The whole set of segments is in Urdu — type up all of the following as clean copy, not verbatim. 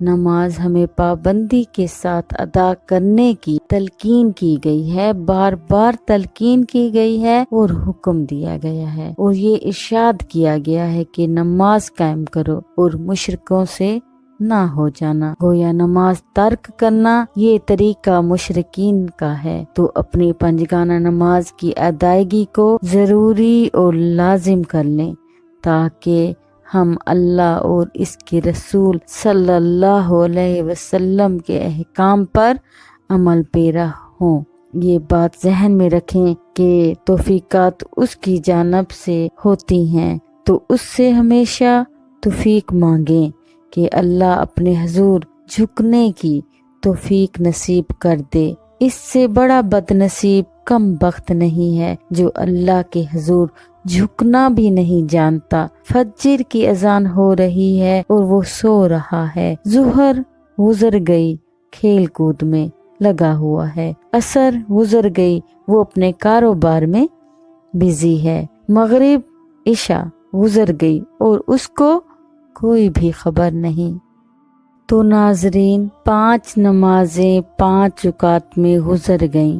نماز ہمیں پابندی کے ساتھ ادا کرنے کی تلقین کی گئی ہے، بار بار تلقین کی گئی ہے اور حکم دیا گیا ہے، اور یہ ارشاد کیا گیا ہے کہ نماز قائم کرو اور مشرکوں سے نہ ہو جانا۔ گویا نماز ترک کرنا یہ طریقہ مشرکین کا ہے، تو اپنی پنجگانہ نماز کی ادائیگی کو ضروری اور لازم کر لیں تاکہ ہم اللہ اور اس کے رسول صلی اللہ علیہ وسلم کے احکام پر عمل پیرا ہوں۔ یہ بات ذہن میں رکھیں کہ توفیقات اس کی جانب سے ہوتی ہیں، تو اس سے ہمیشہ توفیق مانگیں کہ اللہ اپنے حضور جھکنے کی توفیق نصیب کر دے۔ اس سے بڑا بد نصیب کم بخت نہیں ہے جو اللہ کے حضور جھکنا بھی نہیں جانتا۔ فجر کی اذان ہو رہی ہے اور وہ سو رہا ہے، ظہر گزر گئی کھیل کود میں لگا ہوا ہے، عصر گزر گئی وہ اپنے کاروبار میں بزی ہے، مغرب عشاء گزر گئی اور اس کو کوئی بھی خبر نہیں۔ تو ناظرین، 5 نمازیں 5 رکعت میں گزر گئیں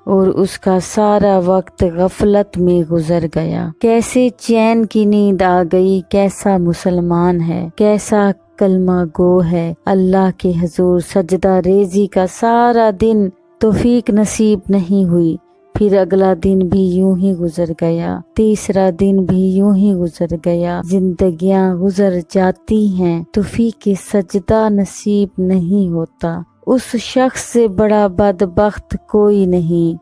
اور اس کا سارا وقت غفلت میں گزر گیا۔ کیسے چین کی نیند آ گئی، کیسا مسلمان ہے، کیسا کلمہ گو ہے۔ اللہ کے حضور سجدہ ریزی کا سارا دن توفیق نصیب نہیں ہوئی، پھر اگلا دن بھی یوں ہی گزر گیا، تیسرا دن بھی یوں ہی گزر گیا۔ زندگیاں گزر جاتی ہیں، توفیق سجدہ نصیب نہیں ہوتا۔ اس شخص سے بڑا بدبخت کوئی نہیں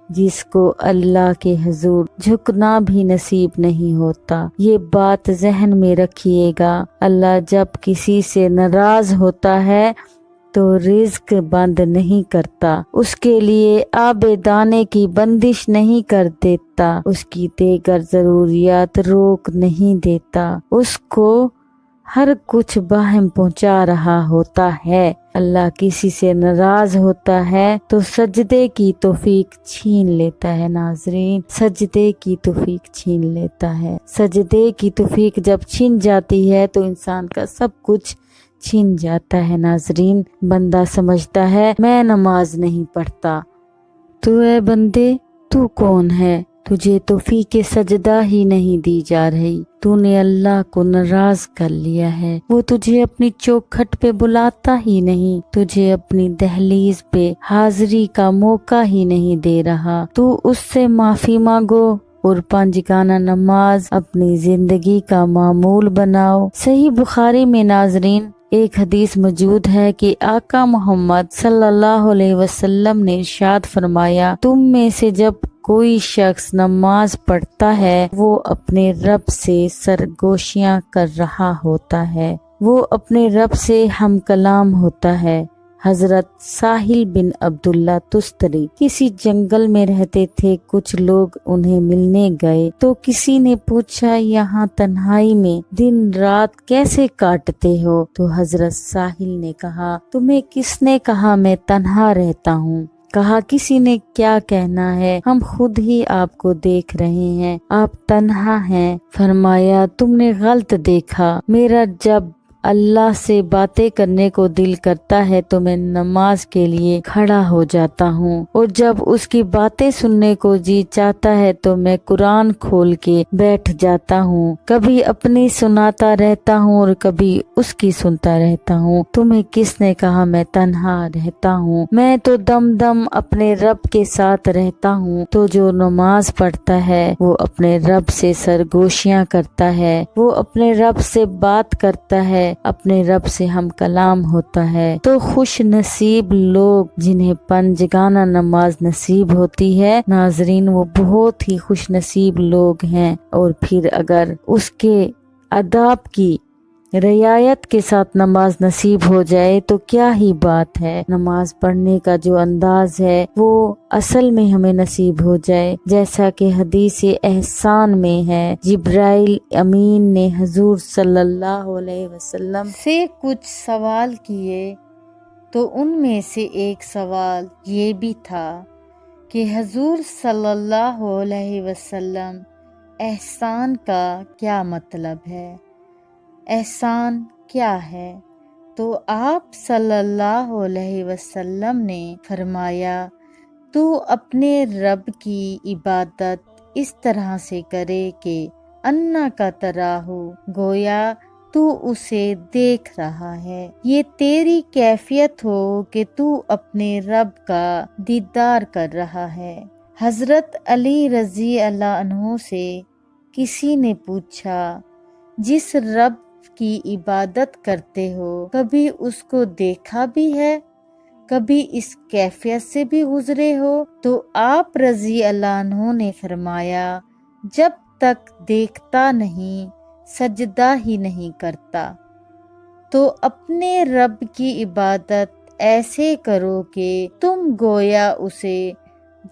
جس کو اللہ کے حضور جھکنا بھی نصیب نہیں ہوتا۔ یہ بات ذہن میں رکھیے گا، اللہ جب کسی سے ناراض ہوتا ہے تو رزق بند نہیں کرتا، اس کے لیے آب دانے کی بندش نہیں کر دیتا، اس کی دیگر ضروریات روک نہیں دیتا، اس کو ہر کچھ باہم پہنچا رہا ہوتا ہے۔ اللہ کسی سے ناراض ہوتا ہے تو سجدے کی توفیق چھین لیتا ہے۔ ناظرین، سجدے کی توفیق چھین لیتا ہے۔ سجدے کی توفیق جب چھن جاتی ہے تو انسان کا سب کچھ چھن جاتا ہے۔ ناظرین، بندہ سمجھتا ہے میں نماز نہیں پڑھتا، تو اے بندے تو کون ہے؟ تجھے توفیق سجدہ ہی نہیں دی جا رہی، تو نے اللہ کو ناراض کر لیا ہے، وہ تجھے اپنی چوکھٹ پہ بلاتا ہی نہیں، تجھے اپنی دہلیز پہ حاضری کا موقع ہی نہیں دے رہا۔ تو اس سے معافی مانگو اور پنجگانہ نماز اپنی زندگی کا معمول بناؤ۔ صحیح بخاری میں ناظرین ایک حدیث موجود ہے کہ آقا محمد صلی اللہ علیہ وسلم نے ارشاد فرمایا، تم میں سے جب کوئی شخص نماز پڑھتا ہے وہ اپنے رب سے سرگوشیاں کر رہا ہوتا ہے، وہ اپنے رب سے ہم کلام ہوتا ہے۔ حضرت ساحل بن عبداللہ تستری کسی جنگل میں رہتے تھے، کچھ لوگ انہیں ملنے گئے تو کسی نے پوچھا یہاں تنہائی میں دن رات کیسے کاٹتے ہو؟ تو حضرت ساحل نے کہا، تمہیں کس نے کہا میں تنہا رہتا ہوں؟ کہا، کسی نے کیا کہنا ہے، ہم خود ہی آپ کو دیکھ رہے ہیں، آپ تنہا ہیں۔ فرمایا، تم نے غلط دیکھا، میرا جب اللہ سے باتیں کرنے کو دل کرتا ہے تو میں نماز کے لیے کھڑا ہو جاتا ہوں، اور جب اس کی باتیں سننے کو جی چاہتا ہے تو میں قرآن کھول کے بیٹھ جاتا ہوں، کبھی اپنی سناتا رہتا ہوں اور کبھی اس کی سنتا رہتا ہوں۔ تمہیں کس نے کہا میں تنہا رہتا ہوں؟ میں تو دم دم اپنے رب کے ساتھ رہتا ہوں۔ تو جو نماز پڑھتا ہے وہ اپنے رب سے سرگوشیاں کرتا ہے، وہ اپنے رب سے بات کرتا ہے، اپنے رب سے ہم کلام ہوتا ہے۔ تو خوش نصیب لوگ جنہیں پنجگانہ نماز نصیب ہوتی ہے، ناظرین وہ بہت ہی خوش نصیب لوگ ہیں۔ اور پھر اگر اس کے آداب کی رعایت کے ساتھ نماز نصیب ہو جائے تو کیا ہی بات ہے۔ نماز پڑھنے کا جو انداز ہے وہ اصل میں ہمیں نصیب ہو جائے، جیسا کہ حدیث احسان میں ہے، جبرائیل امین نے حضور صلی اللہ علیہ وسلم سے کچھ سوال کیے تو ان میں سے ایک سوال یہ بھی تھا کہ حضور صلی اللہ علیہ وسلم احسان کا کیا مطلب ہے؟ احسان کیا ہے؟ تو تو آپ صلی اللہ علیہ وسلم نے فرمایا تو اپنے رب کی عبادت اس طرح سے کرے کہ انا کا تراہ، گویا تو اسے دیکھ رہا ہے، یہ تیری کیفیت ہو کہ تو اپنے رب کا دیدار کر رہا ہے۔ حضرت علی رضی اللہ عنہ سے کسی نے پوچھا، جس رب کی عبادت کرتے ہو کبھی اس کو دیکھا بھی ہے، کبھی اس کیفیت سے بھی گزرے ہو؟ تو آپ رضی اللہ عنہ نے فرمایا، جب تک دیکھتا نہیں سجدہ ہی نہیں کرتا۔ تو اپنے رب کی عبادت ایسے کرو کہ تم گویا اسے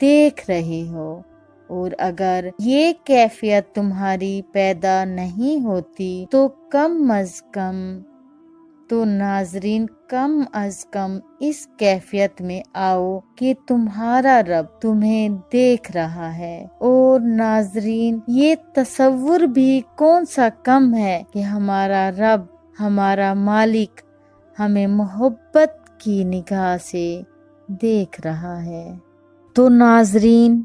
دیکھ رہے ہو، اور اگر یہ کیفیت تمہاری پیدا نہیں ہوتی تو کم از کم اس کیفیت میں آؤ کہ تمہارا رب تمہیں دیکھ رہا ہے۔ اور ناظرین، یہ تصور بھی کون سا کم ہے کہ ہمارا رب، ہمارا مالک ہمیں محبت کی نگاہ سے دیکھ رہا ہے۔ تو ناظرین،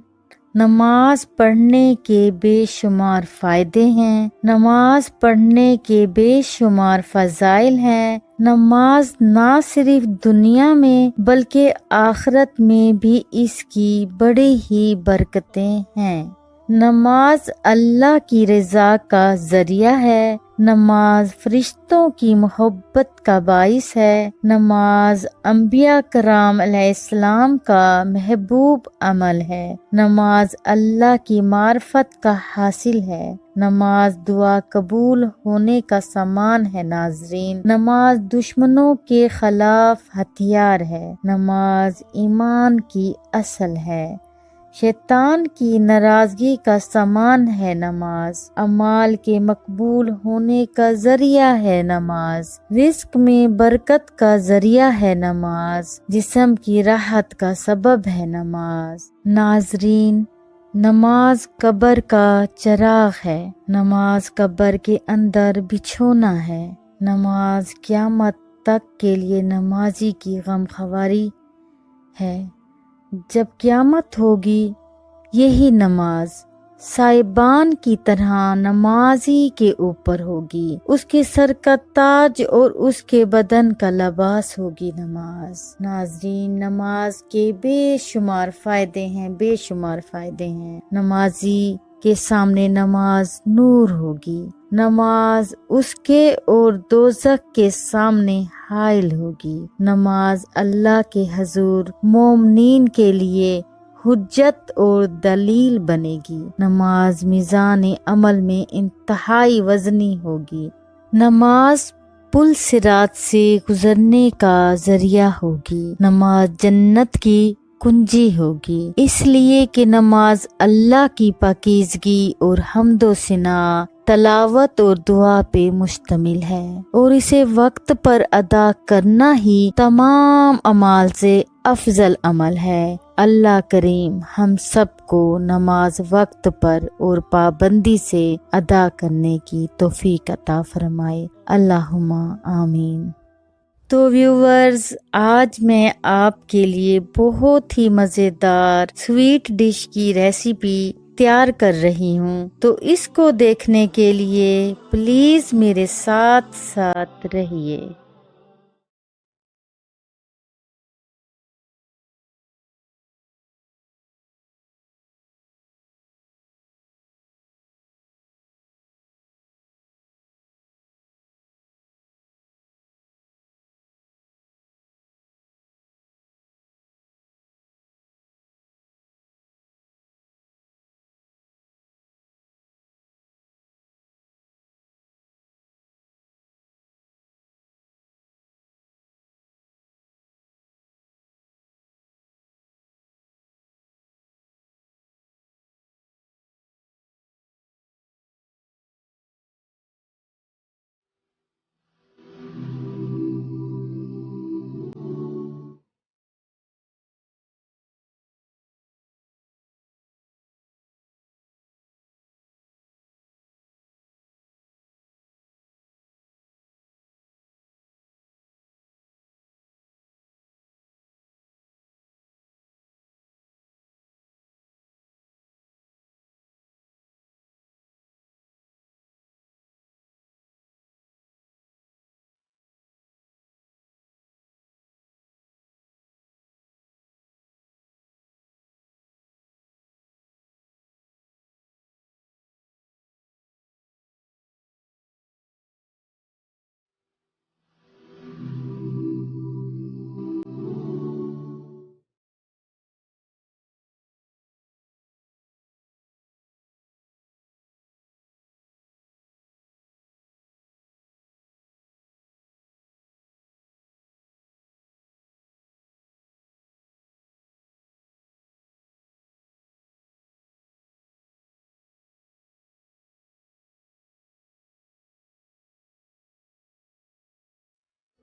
نماز پڑھنے کے بے شمار فائدے ہیں، نماز پڑھنے کے بے شمار فضائل ہیں۔ نماز نہ صرف دنیا میں بلکہ آخرت میں بھی اس کی بڑی ہی برکتیں ہیں۔ نماز اللہ کی رضا کا ذریعہ ہے، نماز فرشتوں کی محبت کا باعث ہے، نماز انبیاء کرام علیہ السلام کا محبوب عمل ہے، نماز اللہ کی معرفت کا حاصل ہے، نماز دعا قبول ہونے کا سامان ہے۔ ناظرین، نماز دشمنوں کے خلاف ہتھیار ہے، نماز ایمان کی اصل ہے، شیطان کی ناراضگی کا سامان ہے، نماز اعمال کے مقبول ہونے کا ذریعہ ہے، نماز رزق میں برکت کا ذریعہ ہے، نماز جسم کی راحت کا سبب ہے، نماز۔ ناظرین، نماز قبر کا چراغ ہے، نماز قبر کے اندر بچھونا ہے، نماز قیامت تک کے لیے نمازی کی غمخواری ہے۔ جب قیامت ہوگی، یہی نماز سائبان کی طرح نمازی کے اوپر ہوگی، اس کے سر کا تاج اور اس کے بدن کا لباس ہوگی نماز۔ ناظرین، نماز کے بے شمار فائدے ہیں، بے شمار فائدے ہیں۔ نمازی کے سامنے نماز نور ہوگی، نماز اس کے اور دوزخ کے سامنے حائل ہوگی، نماز اللہ کے حضور مومنین کے لیے حجت اور دلیل بنے گی، نماز میزان عمل میں انتہائی وزنی ہوگی، نماز پل صراط سے گزرنے کا ذریعہ ہوگی، نماز جنت کی کنجی ہوگی، اس لیے کہ نماز اللہ کی پاکیزگی اور حمد و ثنا، تلاوت اور دعا پہ مشتمل ہے، اور اسے وقت پر ادا کرنا ہی تمام اعمال سے افضل عمل ہے۔ اللہ کریم ہم سب کو نماز وقت پر اور پابندی سے ادا کرنے کی توفیق عطا فرمائے، اللہم آمین۔ تو ویورز، آج میں آپ کے لیے بہت ہی مزیدار سویٹ ڈش کی ریسیپی تیار کر رہی ہوں، تو اس کو دیکھنے کے لیے پلیز میرے ساتھ رہیے۔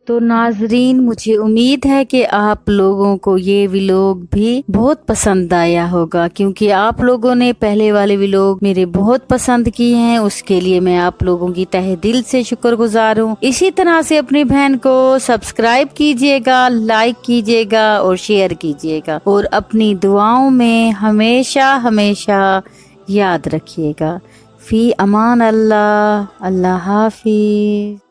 تو ناظرین، مجھے امید ہے کہ آپ لوگوں کو یہ ویلوگ بھی بہت پسند آیا ہوگا، کیونکہ آپ لوگوں نے پہلے والے ویلوگ میرے بہت پسند کیے ہیں، اس کے لیے میں آپ لوگوں کی تہہ دل سے شکر گزار ہوں۔ اسی طرح سے اپنی بہن کو سبسکرائب کیجیے گا، لائک کیجیے گا اور شیئر کیجیے گا، اور اپنی دعاؤں میں ہمیشہ ہمیشہ یاد رکھیے گا۔ فی امان اللہ، اللہ حافظ۔